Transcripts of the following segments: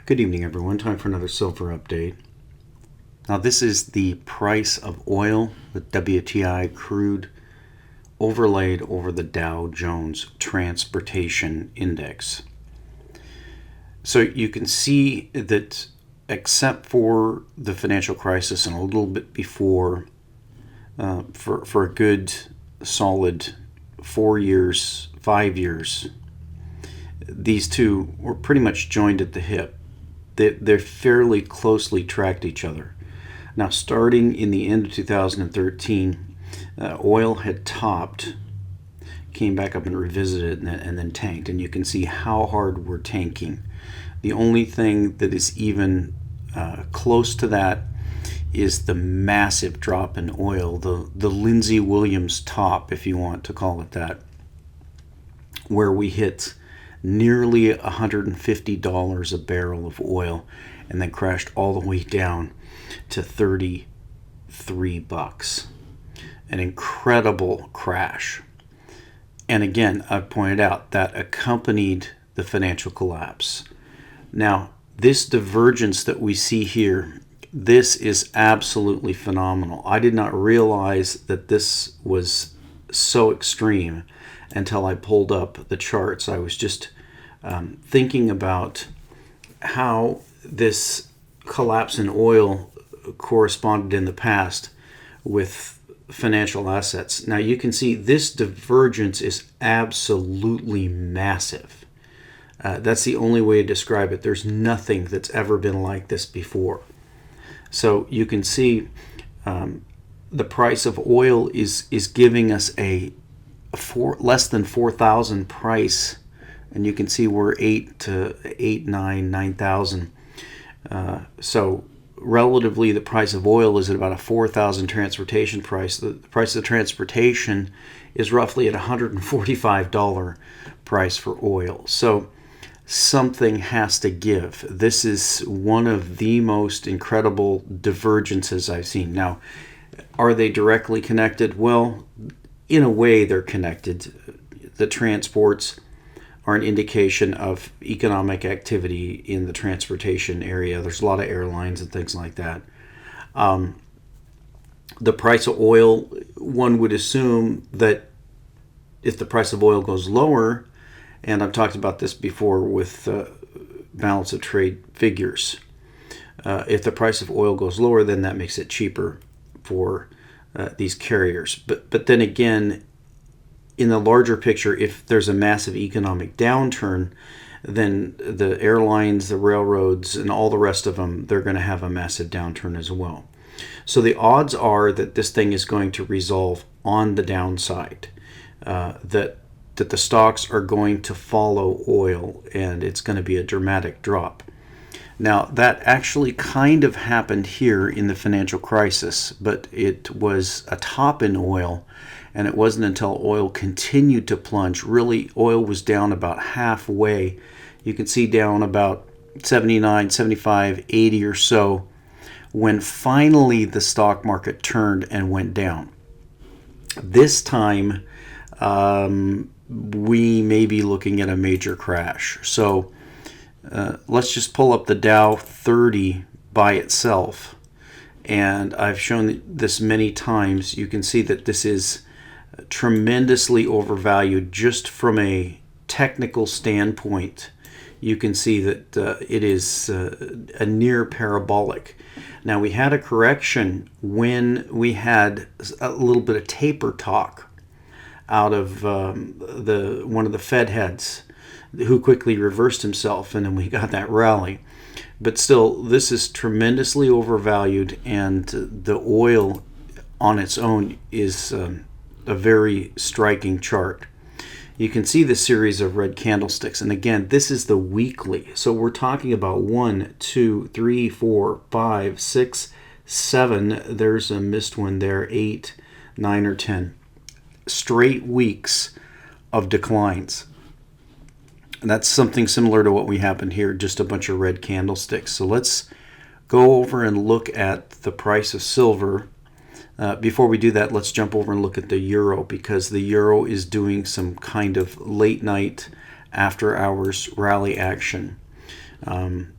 Good evening, everyone. Time for another silver update. Now, this is the price of oil, the WTI crude, overlaid over the Dow Jones Transportation Index. So you can see that except for the financial crisis and a little bit before, for a good solid 4 years, 5 years, these two were pretty much joined at the hip. They're fairly closely tracked each other. Now, starting in the end of 2013, oil had topped, came back up and revisited, and then tanked. And you can see how hard we're tanking. The only thing that is even close to that is the massive drop in oil, the Lindsey Williams top, if you want to call it that, where we hit nearly $150 a barrel of oil and then crashed all the way down to $33. An incredible crash. And again, I've pointed out that accompanied the financial collapse. Now, this divergence that we see here, this is absolutely phenomenal. I did not realize that this was so extreme until I pulled up the charts. I was just thinking about how this collapse in oil corresponded in the past with financial assets. Now you can see this divergence is absolutely massive. That's the only way to describe it. There's nothing that's ever been like this before. So you can see the price of oil is giving us a less than 4,000 price, and you can see we're 9,000. So relatively, the price of oil is at about a 4,000 transportation price. The price of transportation is roughly at $145 price for oil. So something has to give. This is one of the most incredible divergences I've seen. Now, are they directly connected? Well, in a way, they're connected. The transports are an indication of economic activity in the transportation area. There's a lot of airlines and things like that. The price of oil, one would assume that if the price of oil goes lower, and I've talked about this before with balance of trade figures, if the price of oil goes lower, then that makes it cheaper for these carriers. But then again, in the larger picture, if there's a massive economic downturn, then the airlines, the railroads, and all the rest of them, they're going to have a massive downturn as well. So the odds are that this thing is going to resolve on the downside, that the stocks are going to follow oil, and it's going to be a dramatic drop. Now, that actually kind of happened here in the financial crisis, but it was a top in oil, and it wasn't until oil continued to plunge. Really, oil was down about halfway. You can see down about 79, 75, 80 or so, when finally the stock market turned and went down. This time, we may be looking at a major crash. So let's just pull up the Dow 30 by itself. And I've shown this many times. You can see that this is tremendously overvalued just from a technical standpoint. You can see that it is a near parabolic. Now, we had a correction when we had a little bit of taper talk out of one of the Fed heads, who quickly reversed himself, and then we got that rally. But still, this is tremendously overvalued, and the oil on its own is a very striking chart. You can see the series of red candlesticks, and again, this is the weekly. So we're talking about 1, 2, 3, 4, 5, 6, 7. There's a missed one there, 8, 9, or 10 straight weeks of declines. And that's something similar to what we happened here, just a bunch of red candlesticks. So let's go over and look at the price of silver. Before we do that, let's jump over and look at the euro, because the euro is doing some kind of late night, after hours rally action.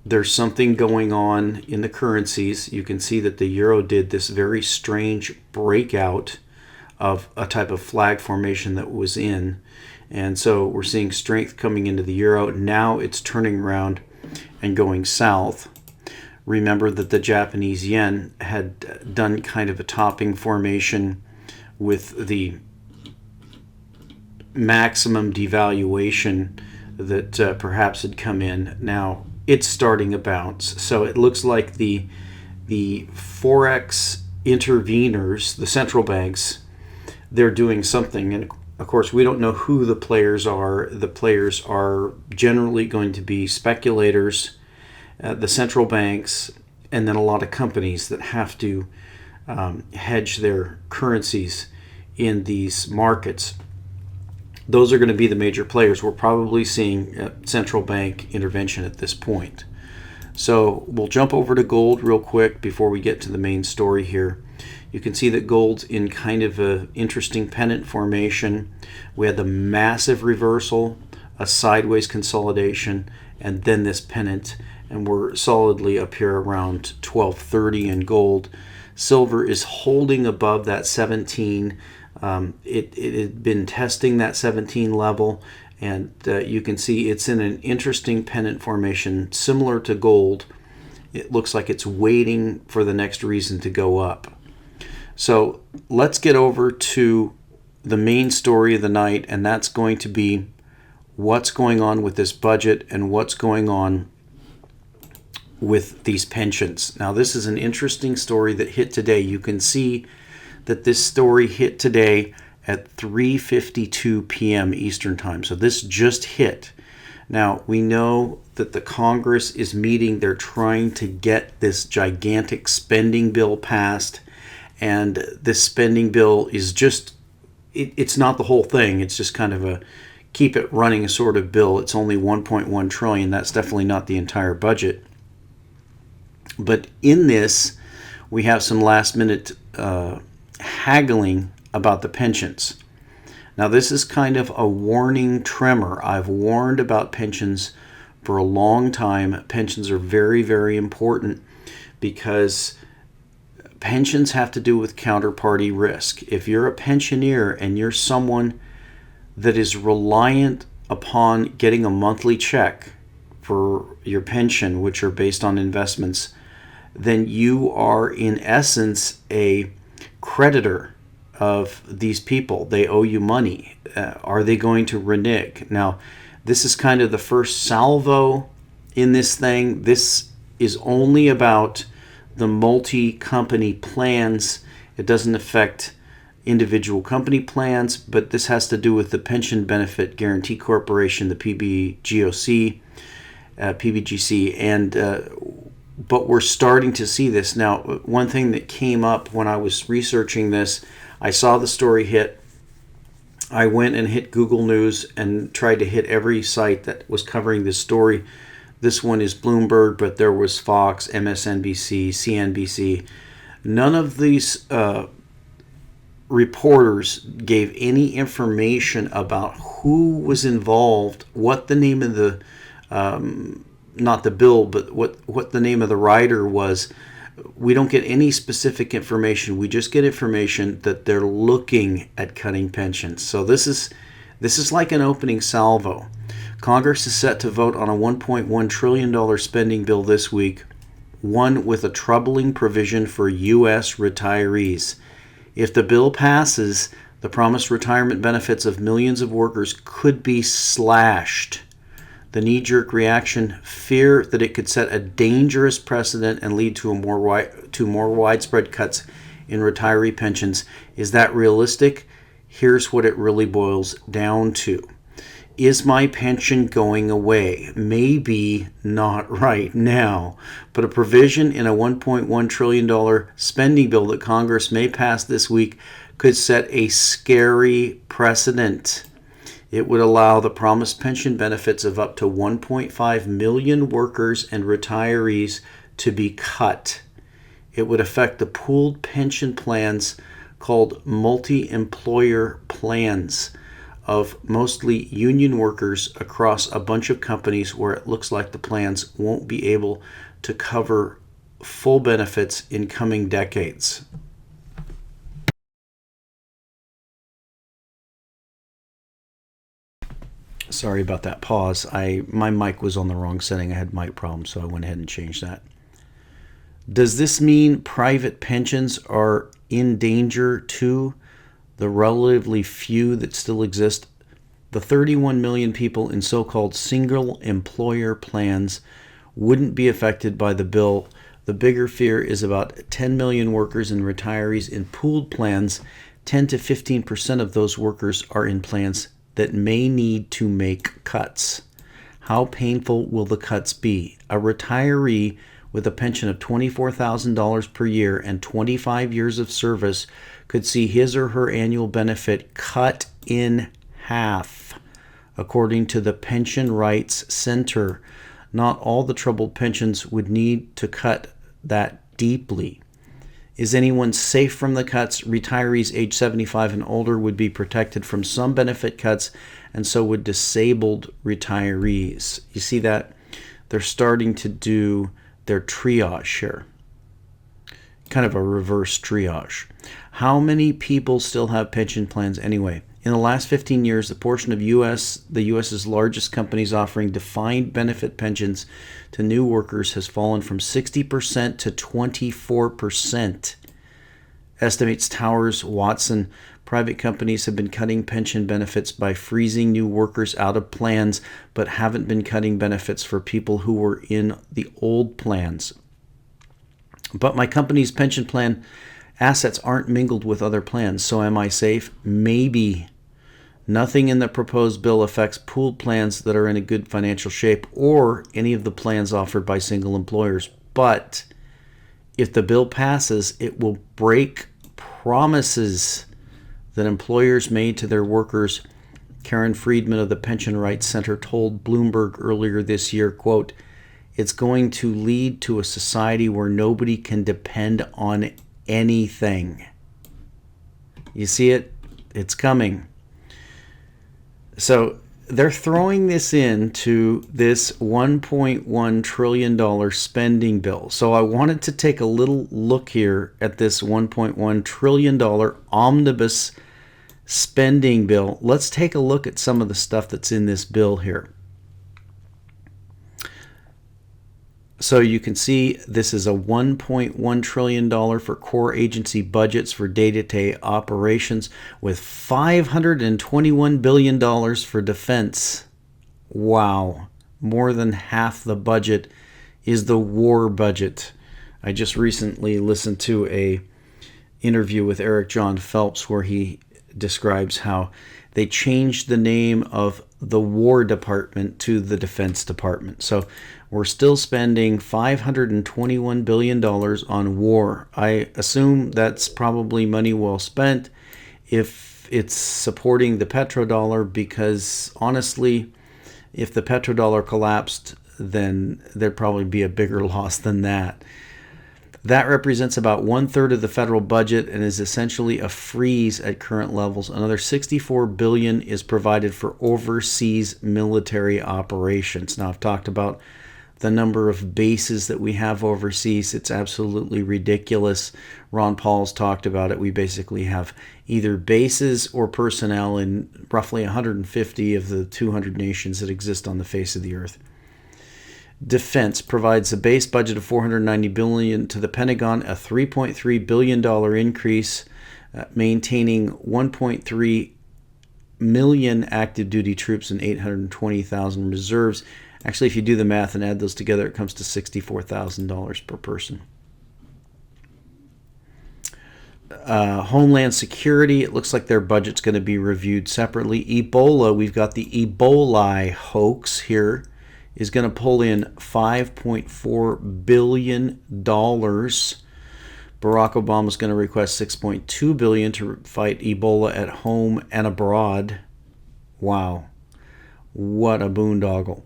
There's something going on in the currencies. You can see that the euro did this very strange breakout of a type of flag formation that was in. And so we're seeing strength coming into the euro. Now it's turning around and going south. Remember that the Japanese yen had done kind of a topping formation with the maximum devaluation that perhaps had come in. Now it's starting a bounce. So it looks like the Forex interveners, the central banks, they're doing something. And of course, we don't know who the players are. The players are generally going to be speculators, the central banks, and then a lot of companies that have to hedge their currencies in these markets. Those are going to be the major players. We're probably seeing central bank intervention at this point. So we'll jump over to gold real quick before we get to the main story here. You can see that gold's in kind of an interesting pennant formation. We had the massive reversal, a sideways consolidation, and then this pennant. And we're solidly up here around 1230 in gold. Silver is holding above that 17. It had been testing that 17 level, and you can see it's in an interesting pennant formation similar to gold. It looks like it's waiting for the next reason to go up. So let's get over to the main story of the night, and that's going to be what's going on with this budget and what's going on with these pensions. Now, this is an interesting story that hit today. You can see that this story hit today at 3:52 p.m. Eastern Time. So this just hit. Now, we know that the Congress is meeting. They're trying to get this gigantic spending bill passed. And this spending bill is just, it's not the whole thing. It's just kind of a keep it running sort of bill. It's only 1.1 trillion. That's definitely not the entire budget. But in this, we have some last minute haggling about the pensions. Now, this is kind of a warning tremor. I've warned about pensions for a long time. Pensions are very, very important because pensions have to do with counterparty risk. If you're a pensioner and you're someone that is reliant upon getting a monthly check for your pension, which are based on investments, then you are in essence a creditor of these people. They owe you money. Are they going to renege? Now, this is kind of the first salvo in this thing. This is only about the multi-company plans. It doesn't affect individual company plans, but this has to do with the Pension Benefit Guaranty Corporation, the PBGC, but we're starting to see this. Now, one thing that came up when I was researching this, I saw the story hit. I went and hit Google News and tried to hit every site that was covering this story. This one is Bloomberg, but there was Fox, MSNBC, CNBC. None of these reporters gave any information about who was involved, what the name of the, not the bill, but what the name of the rider was. We don't get any specific information. We just get information that they're looking at cutting pensions. So this is like an opening salvo. Congress is set to vote on a $1.1 trillion spending bill this week, one with a troubling provision for U.S. retirees. If the bill passes, the promised retirement benefits of millions of workers could be slashed. The knee-jerk reaction, fear that it could set a dangerous precedent and lead to more widespread cuts in retiree pensions. Is that realistic? Here's what it really boils down to. Is my pension going away? Maybe not right now, but a provision in a $1.1 trillion spending bill that Congress may pass this week could set a scary precedent. It would allow the promised pension benefits of up to 1.5 million workers and retirees to be cut. It would affect the pooled pension plans called multi-employer plans. of mostly union workers across a bunch of companies where it looks like the plans won't be able to cover full benefits in coming decades. Sorry about that pause. My mic was on the wrong setting. I had mic problems, so I went ahead and changed that. Does this mean private pensions are in danger too? The relatively few that still exist, the 31 million people in so-called single employer plans wouldn't be affected by the bill. The bigger fear is about 10 million workers and retirees in pooled plans. 10 to 15% of those workers are in plans that may need to make cuts. How painful will the cuts be? A retiree with a pension of $24,000 per year and 25 years of service could see his or her annual benefit cut in half, according to the Pension Rights Center. Not all the troubled pensions would need to cut that deeply. Is anyone safe from the cuts? Retirees age 75 and older would be protected from some benefit cuts, and so would disabled retirees. You see that? They're starting to do their triage here. Kind of a reverse triage. How many people still have pension plans anyway? In the last 15 years, the portion of the U.S.'s largest companies offering defined benefit pensions to new workers has fallen from 60% to 24%. Estimates Towers Watson. Private companies have been cutting pension benefits by freezing new workers out of plans, but haven't been cutting benefits for people who were in the old plans. But my company's pension plan assets aren't mingled with other plans, so am I safe? Maybe. Nothing in the proposed bill affects pooled plans that are in a good financial shape or any of the plans offered by single employers. But if the bill passes, it will break promises that employers made to their workers. Karen Friedman of the Pension Rights Center told Bloomberg earlier this year, quote, "It's going to lead to a society where nobody can depend on anything." You see it? It's coming. So they're throwing this into this $1.1 trillion spending bill. So I wanted to take a little look here at this $1.1 trillion omnibus spending bill. Let's take a look at some of the stuff that's in this bill here. So you can see this is a $1.1 trillion for core agency budgets for day-to-day operations with $521 billion for defense. Wow. More than half the budget is the war budget. I just recently listened to a interview with Eric John Phelps where he describes how they changed the name of the War Department to the Defense Department. So we're still spending $521 billion on war. I assume that's probably money well spent if it's supporting the petrodollar, because honestly, if the petrodollar collapsed, then there'd probably be a bigger loss than that. That represents about 1/3 of the federal budget and is essentially a freeze at current levels. Another $64 billion is provided for overseas military operations. Now, I've talked about the number of bases that we have overseas. It's absolutely ridiculous. Ron Paul's talked about it. We basically have either bases or personnel in roughly 150 of the 200 nations that exist on the face of the earth. Defense provides a base budget of $490 billion to the Pentagon, a $3.3 billion increase, maintaining 1.3 million active duty troops and 820,000 reserves. Actually, if you do the math and add those together, it comes to $64,000 per person. Homeland Security, it looks like their budget's going to be reviewed separately. Ebola, we've got the Ebola hoax here, is going to pull in $5.4 billion. Barack Obama is going to request $6.2 billion to fight Ebola at home and abroad. Wow. What a boondoggle.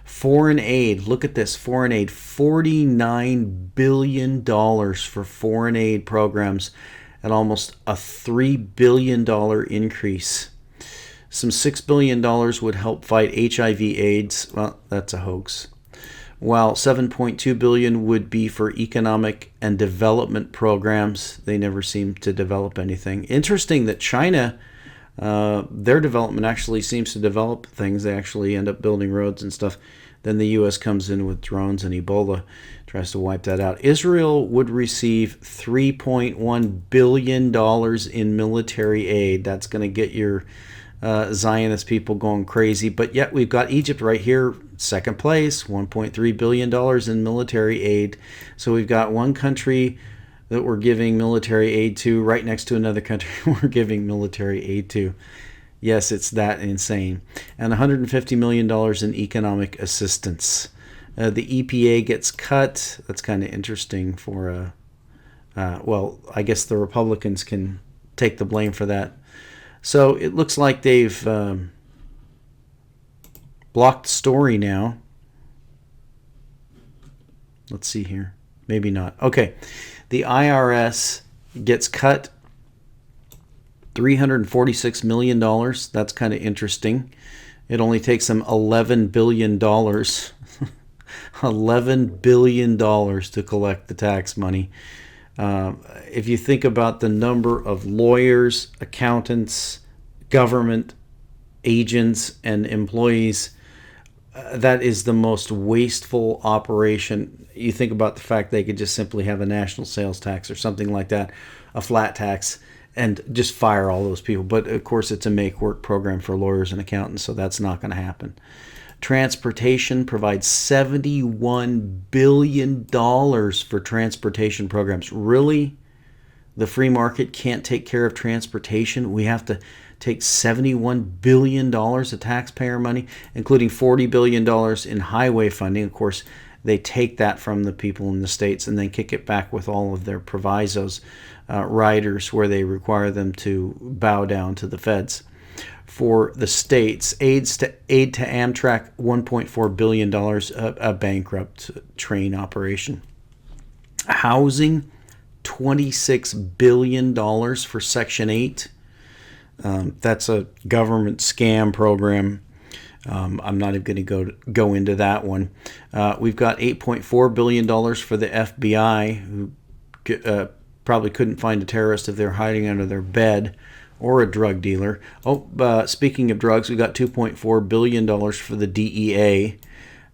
Foreign aid, look at this, foreign aid, $49 billion for foreign aid programs at almost a $3 billion increase. Some $6 billion would help fight HIV/AIDS. Well, that's a hoax. While $7.2 billion would be for economic and development programs. They never seem to develop anything. Interesting that China, their development actually seems to develop things. They actually end up building roads and stuff. Then the U.S. comes in with drones and Ebola, tries to wipe that out. Israel would receive $3.1 billion in military aid. That's going to get your Zionist people going crazy. But yet we've got Egypt right here, second place, $1.3 billion in military aid. So we've got one country that we're giving military aid to right next to another country we're giving military aid to. Yes, it's that insane. And $150 million in economic assistance. The EPA gets cut. That's kind of interesting for, well, I guess the Republicans can take the blame for that. So it looks like they've blocked the story now. Let's see here. Maybe not. Okay. The IRS gets cut $346 million. That's kind of interesting. It only takes them $11 billion. $11 billion to collect the tax money. If you think about the number of lawyers, accountants, government agents, and employees, that is the most wasteful operation. You think about the fact they could just simply have a national sales tax or something like that, a flat tax, and just fire all those people. But of course, it's a make-work program for lawyers and accountants, so that's not going to happen. Transportation provides $71 billion for transportation programs. Really? The free market can't take care of transportation? We have to take $71 billion of taxpayer money, including $40 billion in highway funding. Of course, they take that from the people in the states and then kick it back with all of their provisos, riders where they require them to bow down to the feds. For the states, aid to Amtrak, $1.4 billion, a bankrupt train operation. Housing, $26 billion for Section 8. That's a government scam program. I'm not even going to go into that one. We've got $8.4 billion for the FBI, who probably couldn't find a terrorist if they're hiding under their bed, or a drug dealer. Speaking of drugs, we got $2.4 billion for the DEA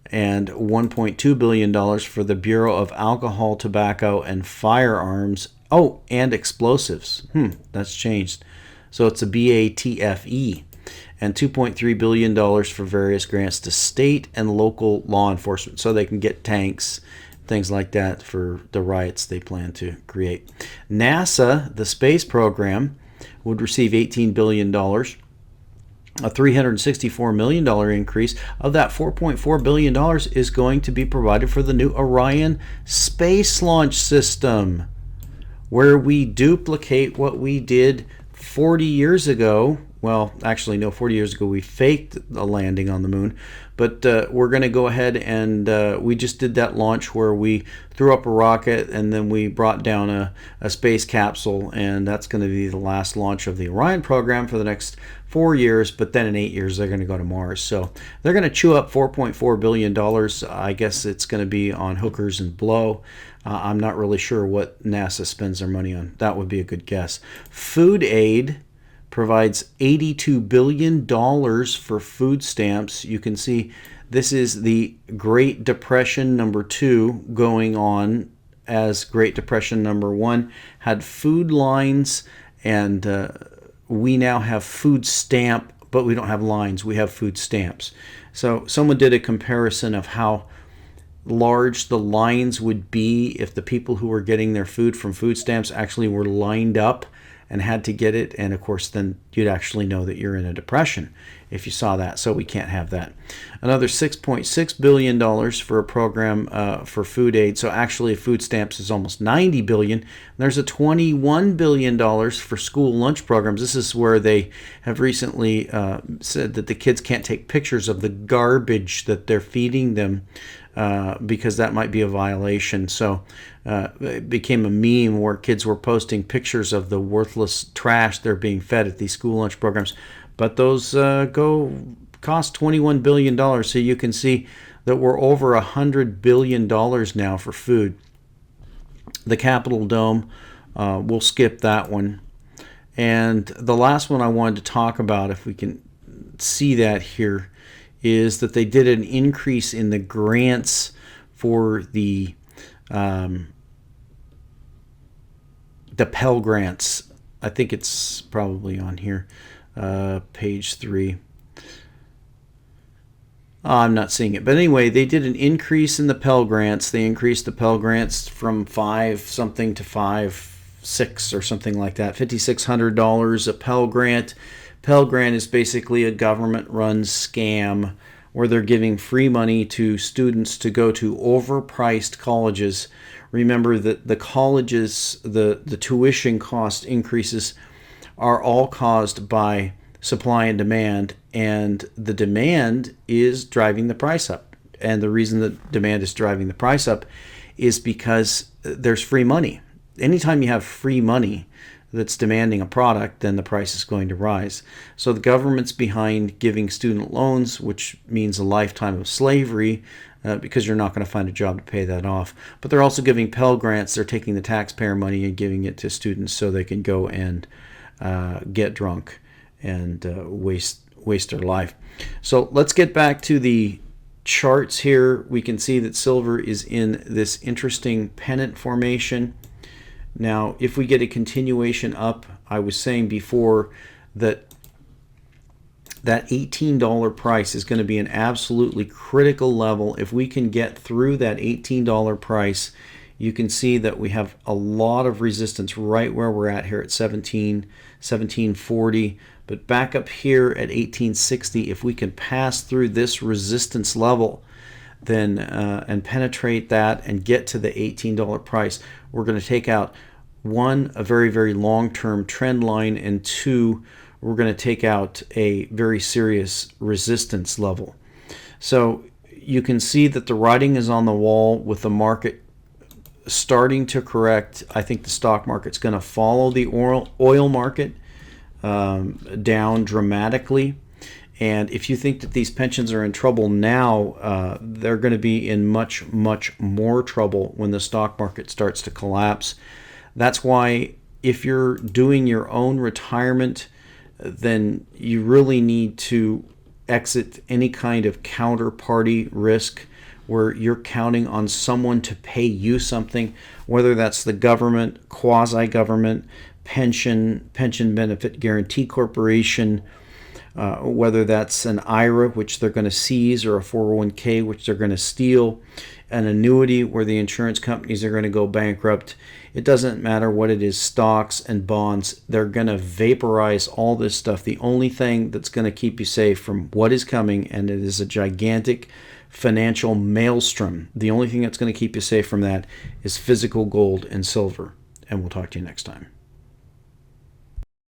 and $1.2 billion for the Bureau of Alcohol, Tobacco, and Firearms. Oh, and explosives. That's changed. So it's a BATFE. And $2.3 billion for various grants to state and local law enforcement so they can get tanks, things like that for the riots they plan to create. NASA, the space program, would receive $18 billion, a $364 million increase. Of that, $4.4 billion is going to be provided for the new Orion space launch system, where we duplicate what we did 40 years ago. Well, actually, no, 40 years ago we faked a landing on the moon, but we're going to go ahead and we just did that launch where we threw up a rocket and then we brought down a space capsule, and that's going to be the last launch of the Orion program for the next 4 years, but then in 8 years they're going to go to Mars. So they're going to chew up $4.4 billion. I guess it's going to be on hookers and blow. I'm not really sure what NASA spends their money on. That would be a good guess. Food aid provides $82 billion for food stamps. You can see this is the Great Depression number 2 going on as Great Depression number 1 had food lines, and we now have food stamp, but we don't have lines. We have food stamps. So someone did a comparison of how large the lines would be if the people who were getting their food from food stamps actually were lined up and had to get it, and of course then you'd actually know that you're in a depression if you saw that. So we can't have that. Another $6.6 billion for a program for food aid. So actually food stamps is almost $90 billion. There's a $21 billion for school lunch programs. This is where they have recently said that the kids can't take pictures of the garbage that they're feeding them because that might be a violation. So it became a meme where kids were posting pictures of the worthless trash they're being fed at these school lunch programs. but those cost $21 billion. So you can see that we're over $100 billion now for food. The Capitol Dome, we'll skip that one. And the last one I wanted to talk about, if we can see that here, is that they did an increase in the grants for the Pell Grants. I think it's probably on here, page 3. I'm not seeing it. But anyway, they did an increase in the Pell Grants. They increased the Pell Grants from 5 something to 5.6 or something like that. $5,600 a Pell Grant. Pell Grant is basically a government-run scam where they're giving free money to students to go to overpriced colleges. Remember that the colleges, the tuition cost increases are all caused by supply and demand, and the demand is driving the price up. And the reason that demand is driving the price up is because there's free money. Anytime you have free money that's demanding a product, then the price is going to rise. So the government's behind giving student loans, which means a lifetime of slavery, because you're not going to find a job to pay that off. But they're also giving Pell Grants. They're taking the taxpayer money and giving it to students so they can go and get drunk and waste their life. So let's get back to the charts here. We can see that silver is in this interesting pennant formation. Now, if we get a continuation up, I was saying before that that $18 price is going to be an absolutely critical level. If we can get through that $18 price, you can see that we have a lot of resistance right where we're at here at 1740. But back up here at 1860, if we can pass through this resistance level, then and penetrate that and get to the $18 price, we're going to take out, one, a very, very long-term trend line, and two, we're going to take out a very serious resistance level. So you can see that the writing is on the wall with the market starting to correct. I think the stock market's going to follow the oil market down dramatically. And if you think that these pensions are in trouble now, they're going to be in much, much more trouble when the stock market starts to collapse. That's why if you're doing your own retirement, then you really need to exit any kind of counterparty risk where you're counting on someone to pay you something, whether that's the government, quasi-government, pension benefit guarantee corporation, whether that's an IRA, which they're going to seize, or a 401k, which they're going to steal, an annuity where the insurance companies are going to go bankrupt. It doesn't matter what it is, stocks and bonds, they're going to vaporize all this stuff. The only thing that's going to keep you safe from what is coming, and it is a gigantic financial maelstrom, the only thing that's going to keep you safe from that is physical gold and silver. And we'll talk to you next time.